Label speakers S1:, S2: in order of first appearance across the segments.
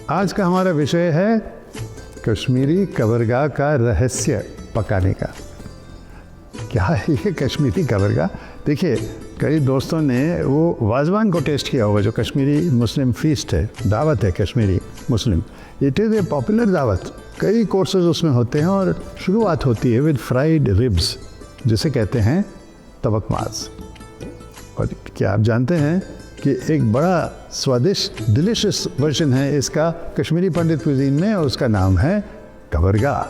S1: आज का हमारा विषय है कश्मीरी कबरगाह का रहस्य पकाने का। क्या है ये कश्मीरी कबरगाह? देखिए, कई दोस्तों ने वो वाजवान को टेस्ट किया होगा जो कश्मीरी मुस्लिम फीस्ट है, दावत है कश्मीरी मुस्लिम। इट इज़ ए पॉपुलर दावत, कई कोर्सेज उसमें होते हैं और शुरुआत होती है विद फ्राइड रिब्स, जिसे कहते हैं तबक माज। और क्या आप जानते हैं कि एक बड़ा स्वादिष्ट डिलिशियस वर्जन है इसका कश्मीरी पंडित कुजीन में, और उसका नाम है कबरगाह।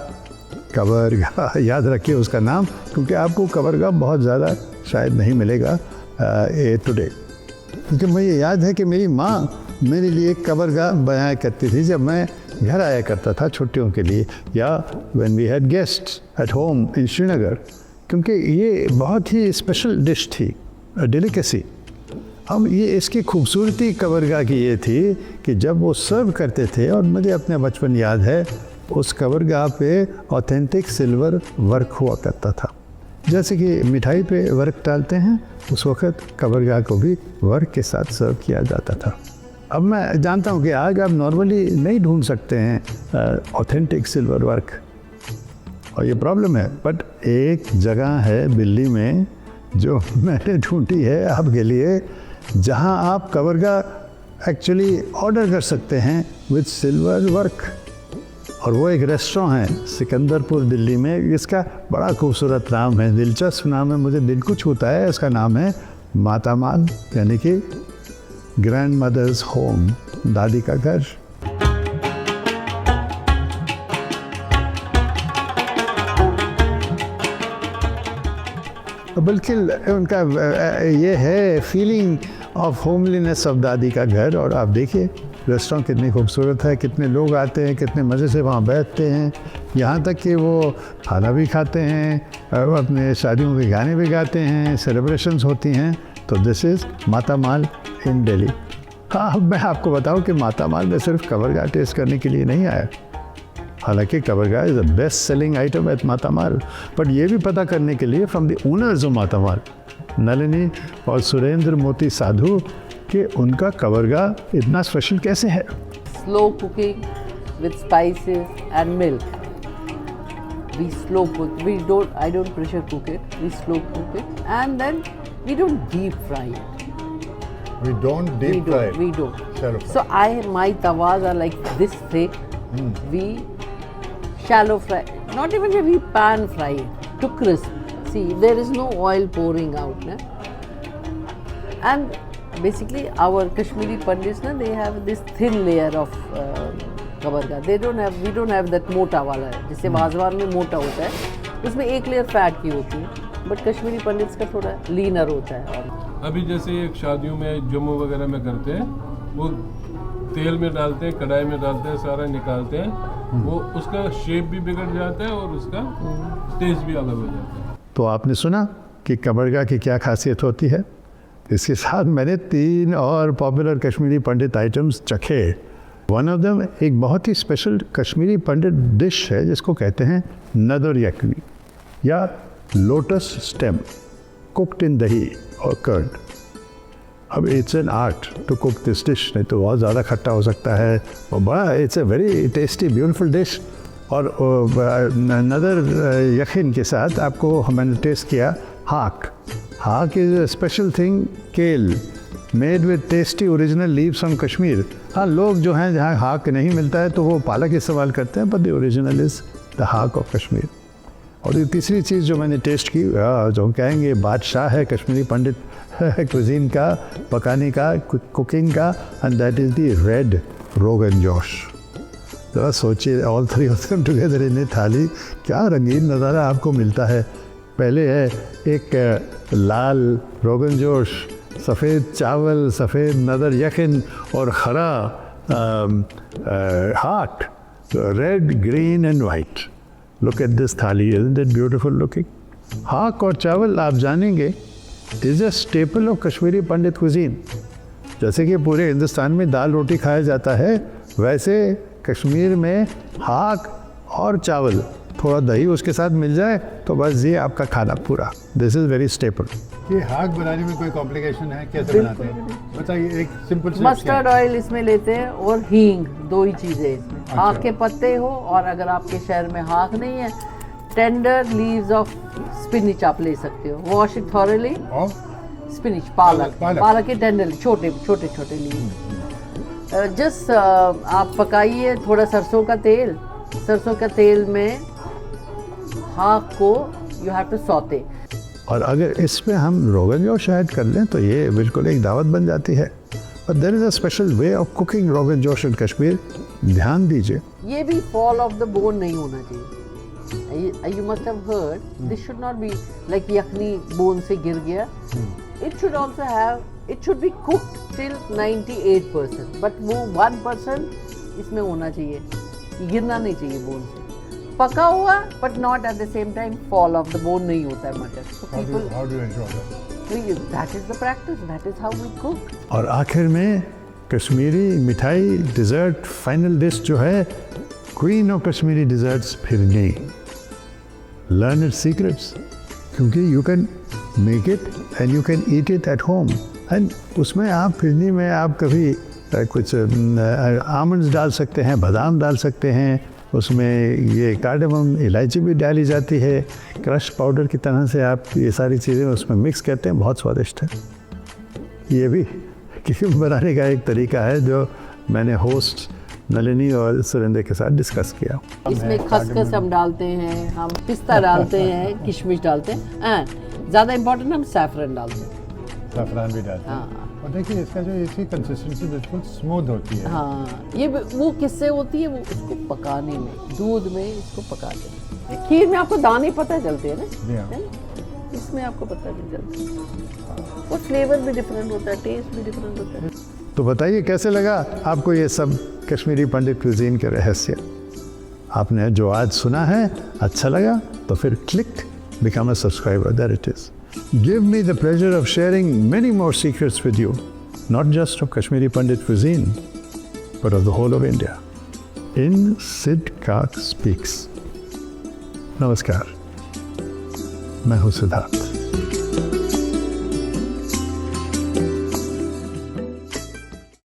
S1: कबरगाह याद रखिए उसका नाम, क्योंकि आपको कबरगाह बहुत ज़्यादा शायद नहीं मिलेगा टुडे। क्योंकि मुझे याद है कि मेरी माँ मेरे लिए कबरगाह बनाया करती थी जब मैं घर आया करता था छुट्टियों के लिए, या when we had guests at home in Srinagar, क्योंकि ये बहुत ही स्पेशल डिश थी, डेलिकेसी। अब ये इसकी खूबसूरती कबरगाह की ये थी कि जब वो सर्व करते थे, और मुझे अपने बचपन याद है, उस कबरगाह पे ऑथेंटिक सिल्वर वर्क हुआ करता था। जैसे कि मिठाई पे वर्क डालते हैं, उस वक़्त कबरगाह को भी वर्क के साथ सर्व किया जाता था। अब मैं जानता हूँ कि आज आप नॉर्मली नहीं ढूंढ सकते हैं ऑथेंटिक सिल्वर वर्क, और ये प्रॉब्लम है। बट एक जगह है दिल्ली में जो मैंने ढूंढी है आपके लिए, जहाँ आप कबरगाह एक्चुअली ऑर्डर कर सकते हैं विद सिल्वर वर्क। और वो एक रेस्टोरेंट है सिकंदरपुर दिल्ली में। इसका बड़ा खूबसूरत नाम है, दिलचस्प नाम है, मुझे दिल को छूता है। इसका नाम है मातामाल, यानी कि ग्रैंड मदर्स होम, दादी का घर। बिल्कुल उनका ये है फीलिंग ऑफ होमलीनेस ऑफ दादी का घर। और आप देखिए रेस्टोरेंट कितनी खूबसूरत है, कितने लोग आते हैं, कितने मज़े से वहाँ बैठते हैं, यहाँ तक कि वो खाना भी खाते हैं, अपने शादियों के गाने भी गाते हैं, सेलिब्रेशंस होती हैं। तो दिस इज़ मातामाल इन दिल्ली। हाँ, अब मैं आपको बताऊँ कि मातामाल में सिर्फ कबरगाह टेस्ट करने के लिए नहीं आया। हालांकि Kabargah is the best selling item at Matamaal, but ये भी पता करने के लिए from the owners of Matamaal, Nalini और सुरेंद्र मोती साधु, कि उनका कबरगाह इतना स्पेशल कैसे है।
S2: Slow cooking with spices and milk. We slow cook. I don't pressure cook it. We slow cook it, and then we don't deep fry it.
S1: We don't deep fry it.
S2: We don't.
S1: Shallow fry.
S2: So my tawas are like this thick. We shallow fry. Not even we pan fry it to crisp. See, there is no oil pouring out, na? And basically our Kashmiri Pandits, na, they have this thin layer of कबरगाह. We don't have that मोटा वाला है, जिससे वाजवान में मोटा होता है, उसमें एक लेयर फैट की होती है, बट कश्मीरी पंडित्स का थोड़ा लीनर होता है। और
S3: अभी जैसे एक शादियों में जम्मू वगैरह में करते हैं, वो तेल में डालते हैं, कढ़ाई में डालते हैं, सारा निकालते हैं, वो उसका शेप भी बिगड़ जाता है और उसका टेस्ट भी अलग हो जाता है।
S1: तो आपने सुना कि कबरगाह की क्या खासियत होती है। इसके साथ मैंने 3 और पॉपुलर कश्मीरी पंडित आइटम्स चखे। वन ऑफ देम एक बहुत ही स्पेशल कश्मीरी पंडित डिश है जिसको कहते हैं नदर यखनी या लोटस स्टेम, कुक्ड इन दही और कर्ड। अब it's an art to cook this dish, नहीं तो बहुत ज़्यादा खट्टा हो सकता है, और बड़ा it's a very tasty beautiful dish. और नदर यखिन के साथ आपको मैंने टेस्ट किया हाक। हाक इज़ अ स्पेशल थिंग, केल made with tasty original leaves from Kashmir. हाँ, लोग जो हैं जहाँ हाक नहीं मिलता है तो वो पालक इस्तेमाल करते हैं, but the original is the हाक ऑफ कश्मीर। और ये तीसरी चीज़ जो मैंने टेस्ट की, जो हम कहेंगे बादशाह है कश्मीरी पंडित कुजीन का, पकाने का, कुकिंग का, and that is the red rogan josh. ज़रा सोचिए, all 3 of them together in a thali, क्या रंगीन नज़ारा आपको मिलता है। पहले है एक लाल रोगन जोश, सफ़ेद चावल, सफ़ेद नदर यखिन और हरा हाक, red, green and white. Look at this थाली, इज़न्ट इट ब्यूटीफुल लुकिंग। हाक और चावल आप जानेंगे is a staple of Kashmiri Pandit cuisine. जैसे कि पूरे हिंदुस्तान में दाल रोटी खाया जाता है, वैसे कश्मीर में हाक और चावल थोड़ा दही उसके साथ मिल जाए तो बस ये आपका खाना पूरा। This is very staple. ये हाग बनाने में कोई कॉम्प्लिकेशन है? कैसे बनाते हैं बताइए, एक सिंपल से।
S2: मस्टर्ड ऑयल इसमें लेते हैं और हींग, 2 ही चीज़ें इसमें।
S1: अच्छा।
S2: हाँक के पत्ते हो, और अगर आपके शहर में हाँक नहीं है, टेंडर लीव्स ऑफ स्पिनिच आप ले सकते हो। Wash it thoroughly.
S1: और
S2: स्पिनिच, पालक,
S1: पालक।
S2: पालक के टेंडर, छोटे छोटे छोटे लीव। जस्ट आप पकाइए थोड़ा सरसों का तेल। सरसों का तेल में हाँक को यू हैव टू सौते।
S1: और अगर इसमें हम रोगन जोश ऐड कर लें तो ये बिल्कुल एक दावत बन जाती है। But there is a special way of cooking rogan josh इन कश्मीर, ध्यान दीजिए।
S2: ये भी फॉल ऑफ द बोन नहीं होना चाहिए। You must have heard this should not be like yakhni bone से गिर गया। It should also have, it should be cooked till 98%, but वो 1% इसमें होना चाहिए, गिरना नहीं चाहिए बोन से। पका हुआ but not at the same time fall off the bone नहीं होता है mutton. So people,
S1: How do you ensure that?
S2: that is the practice, that is how we cook।
S1: और आखिर में कश्मीरी मिठाई डिज़र्ट फाइनल डिश जो है, queen of Kashmiri desserts phirni. Learn it secrets, क्योंकि you can make it and you can eat it at home. And उसमें आप फिरनी में आप कभी कुछ आमंड्स डाल सकते हैं, बादाम डाल सकते हैं, उसमें ये कार्डेमम इलायची भी डाली जाती है, क्रश पाउडर की तरह से आप ये सारी चीज़ें उसमें मिक्स करते हैं, बहुत स्वादिष्ट है। ये भी किसी बनाने का एक तरीका है जो मैंने होस्ट नलिनी और सुरेंद्र के साथ डिस्कस किया।
S2: इसमें खसखस हम डालते हैं, हम पिस्ता डालते हैं, किशमिश डालते हैं, एंड ज़्यादा इम्पोर्टेंट हम सैफरन डालते हैं।
S1: ज़फ़रान भी डालते हैं।
S2: हाँ
S1: और देखिए इसका जो इसकी कंसिस्टेंसी बिल्कुल स्मूथ होती है।
S2: हाँ, ये वो किससे होती है? वो उसको पकाने में, दूध में इसको पकाते हैं। खीर में आपको दाने पता चलते हैं ना, है ना? इसमें आपको पता नहीं चलता। वो फ्लेवर भी डिफरेंट होता है, टेस्ट भी डिफरेंट होता है।
S1: तो बताइए कैसे लगा आपको ये सब कश्मीरी पंडित क्विजीन के रहस्य? आपने जो आज सुना है अच्छा लगा तो फिर click become a subscriber, that it is. Give me the pleasure of sharing many more secrets with you, not just of Kashmiri Pandit cuisine but of the whole of India in Sid Kak speaks. नमस्कार, मैं हूँ सिद्धार्थ।